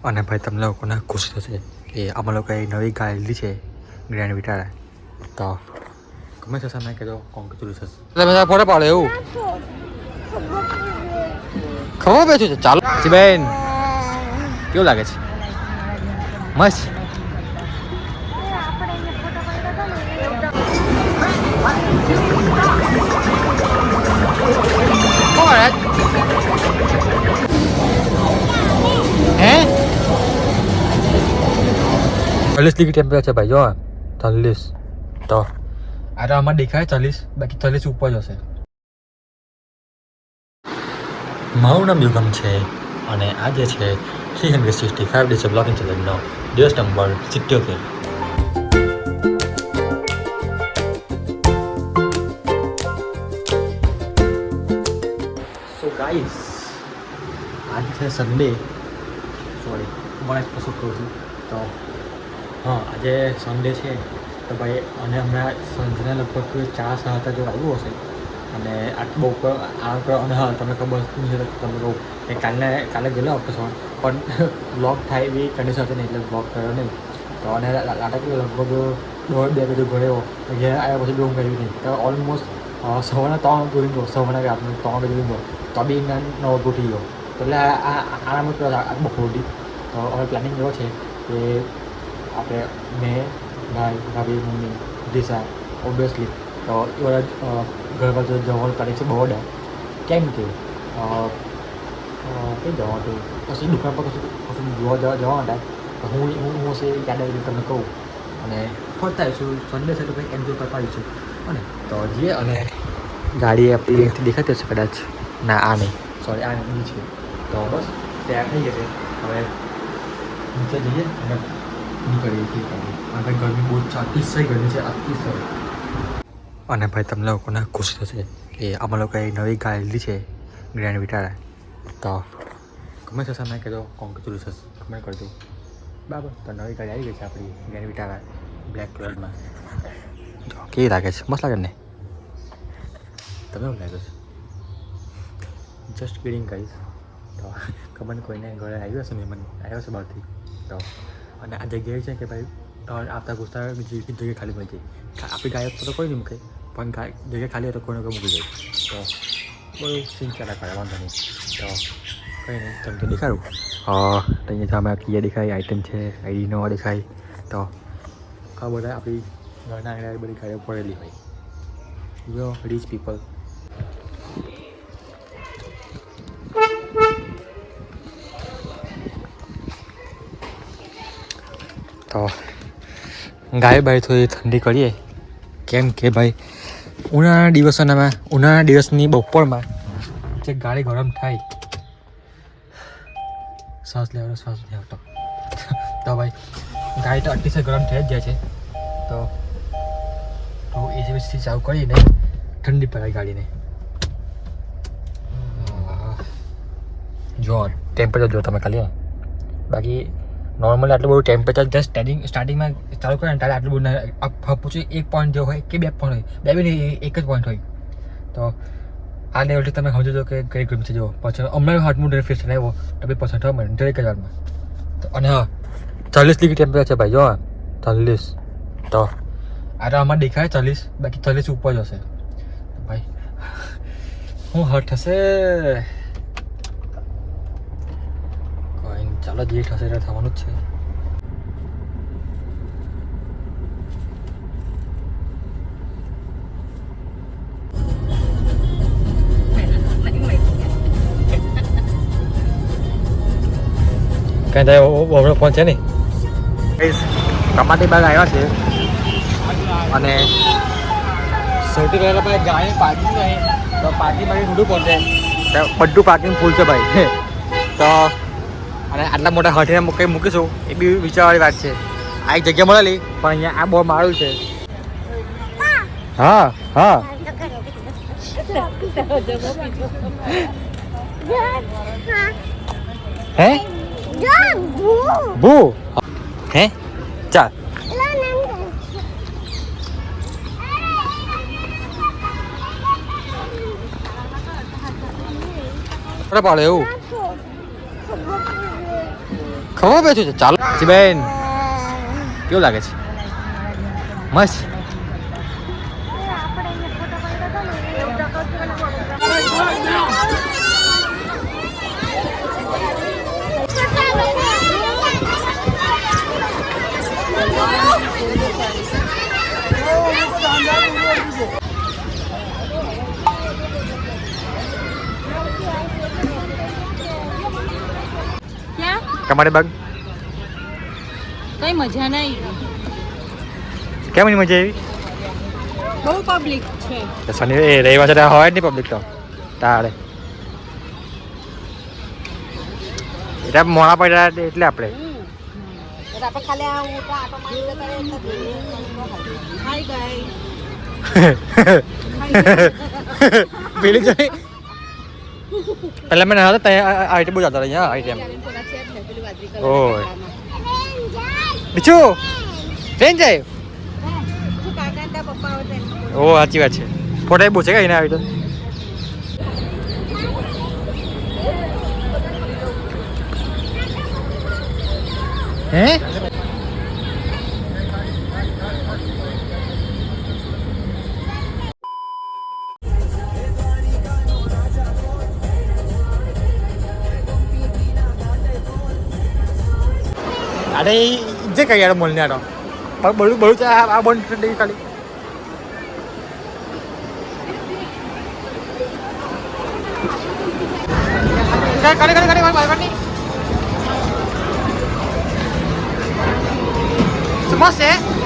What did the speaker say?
અને ભાઈ તમને લોકોને ખુશ થશે કે અમે લોકોએ નવી ગાડી લીધી છે ગ્રેન્ડ વિટારા. તો ગમે છે સામે કહેજો કોંગ્રેચ્યુલેશન. તમે ફોટો પાડો એવું ખબર બેઠું છે. ચાલો બેન કેવું લાગે છે? મસ્ત. હે 40 ડિગ્રી ટેમ્પરેચર છે ભાઈ. જો 40 તો આ તો આમાં દેખાય 40, બાકી 40 ઉપર જ હશે. મારું નામ યુગમ છે અને આજે છે 365 ડેઝ બ્લોગિંગ ચેલેન્જનો દિવસ નંબર 77. સો ગાઈસ આજે છે સન્ડે. સોરી મને કશું કહું છું તો હા આજે સન્ડે છે તો ભાઈ અને હમણાં સાંજના લગભગ 4-7 જો આવ્યું હશે અને આટલું બહુ અને હા તમને ખબર નહીં તમને કહું કે કાલે ગયેલો ઓફિસમાં પણ બ્લોગ થાય એવી કન્ડિશન હતી નહીં એટલે બ્લોગ કર્યો નહીં. તો અને લાટા કેવું લગભગ 1:30 વાગે ઘરે ઘેર આવ્યા પછી ડોમ કર્યું નહીં તો ઓલમોસ્ટ સવારના 3 વાગે ઉઠી ગયો. સવારના રાતનું 3 વાગે ઉઠી ગયો તો બી 9 વાગે ઉઠી ગયો. તો એટલે આરામ જ બપોર ઉઠી. તો હવે પ્લાનિંગ એવો છે કે આપણે મેં ભાભી મમ્મી દિશા ઓબ્વિયસલી તો એ બધા ઘર બાજુ જવાનું કરે છે બરોડા. કેમ કે કઈ જવાનું હતું પછી દુકાન પર કશું જોવા જવા માટે હું હશે યાદ આવી તમને કહું અને ફરતા આવીશું. સન્ડે છે તો કંઈક એન્જોય કરતા આવીશું અને તો જઈએ. અને ગાડી આપણી અહીંથી દેખાતી હશે કદાચ. ના આ નહીં, સોરી આ નહીં છે. તો બસ તૈયાર થઈ જશે. હવે નીચે જઈએ અને નીકળીએ છીએ. અને ગરમી બહુ જ અતિશય ગરમી છે, અતિશય. અને ભાઈ તમને લોકોને ખુશ થશે કે અમે લોકોએ નવી ગાડી લીધી છે ગ્રેન્ડ વિટારા. તો ગમે છે સામે કહેજો કોંગ્રેચ્યુલેશન કમેન્ટ કરજો. બરાબર તો નવી ગાડી આવી ગઈ છે આપણી ગ્રેન્ડ વિટારા બ્લેક કલરમાં. જો કેવી લાગે છે? મસ્ત લાગે ને? તમે એવું લાગે છે? Just kidding guys. તો ખબર નહીં કોઈને ઘરે આવ્યું હશે મહેમાન આવ્યો હશે બહારથી. તો અને આ જગ્યાએ છે કે ભાઈ આવતા ગુસ્સા જગ્યા ખાલી મળી જાય. આપણી ગાય તો કોઈ નહીં મૂકે પણ જગ્યા ખાલી હોય તો કોઈને કોઈ મૂકી જાય. તો બહુ સીન ચાલા કરે વાંધો નહીં. તો કંઈ નહીં તમને દેખાડું. અહીંયા સામે કિયા દેખાય, આઈટમ છે, આઈડી નવા દેખાય. તો આ બધા આપણી ઘરના આગળ બધી ગાડીઓ પડેલી હોય. યો રીચ પીપલ. તો ગાય ભાઈ થોડી ઠંડી કરીએ કેમ કે ભાઈ ઉનાળાના દિવસની બપોરમાં જે ગાડી ગરમ થાય શ્વાસ લેવાનો શ્વાસ નહીં આવતો. તો ભાઈ ગાડી તો અતિશય ગરમ થઈ જ જાય છે. તો એસી ચાલુ કરીને ઠંડી પડાય ગાડીને. જો ટેમ્પરેચર જો તમે ખાલી. બાકી નોર્મલી આટલું બધું ટેમ્પરેચર જસ્ટ સ્ટાર્ટિંગમાં ચાલુ કરે ને ત્યારે આટલું બધું પૂછું 1 પોઈન્ટ જેવો હોય કે 2 પોઈન્ટ હોય, બે બી એક જ પોઈન્ટ હોય. તો આ લેવલથી તમે સમજો કે કઈ ગરમી છે. જો પછી હમણાં હાથમું ડ્રેસ ફેસ આવ્યો તો બી પસંદ થવા મળે દરેક જ વારમાં. તો અને હા 40 ડિગ્રી ટેમ્પરેચર ભાઈ. જો 40 તો આ તો આમાં દેખાય 40, બાકી 40 ઉપર જ હશે ભાઈ. હું હર્ટ થશે કોઈ નહીં. ચાલો જે થશે એટલે થવાનું જ છે. કઈ થાય ઓવર ફોન છે નહીં. ટમાટી બાગ આવ્યા છે અને સૌથી પહેલાં ભાઈ ગાડી પાર્કિંગ નહીં તો પાર્કિંગ બાકી થોડું પહોંચે બધું પાર્કિંગ ફૂલ છે ભાઈ. તો અને આટલા મોટા હઠીને કંઈ મૂકીશું એ બી વિચારવાળી વાત છે. આ એક જગ્યા મળેલી પણ અહીંયા આ બહુ મારું છે. હા હા હે ભૂ હે ચાલ પાડે એવું ખબર બેઠું છે ચાલો બેન કેવું લાગે છે મસ્ત તમારે બાગ કઈ મજા નહીં કેમ ની મજા આવી બહુ પબ્લિક છે શનિ રવિવાર છે હોય જ નહીં પબ્લિક તો તારે એટલે મોડા પડ્યા એટલે આપણે આપણે ખાલી આ આટો મારી જતા હાય ગાય પેલી જોઈ પહેલા મેં હતા ત્યાં આઈટમ બહુ જતા રહ્યા આઈટમ ઓય બીજું ટ્રેન જાય ઓ સાચી વાત છે ફોટા બહુ છે કે એના આઈટમ હે અરે જે કઈ યાર મોલ ને આનો બળું બળું છે આ બંધ કરી દઈ ખાલી મસ્ત છે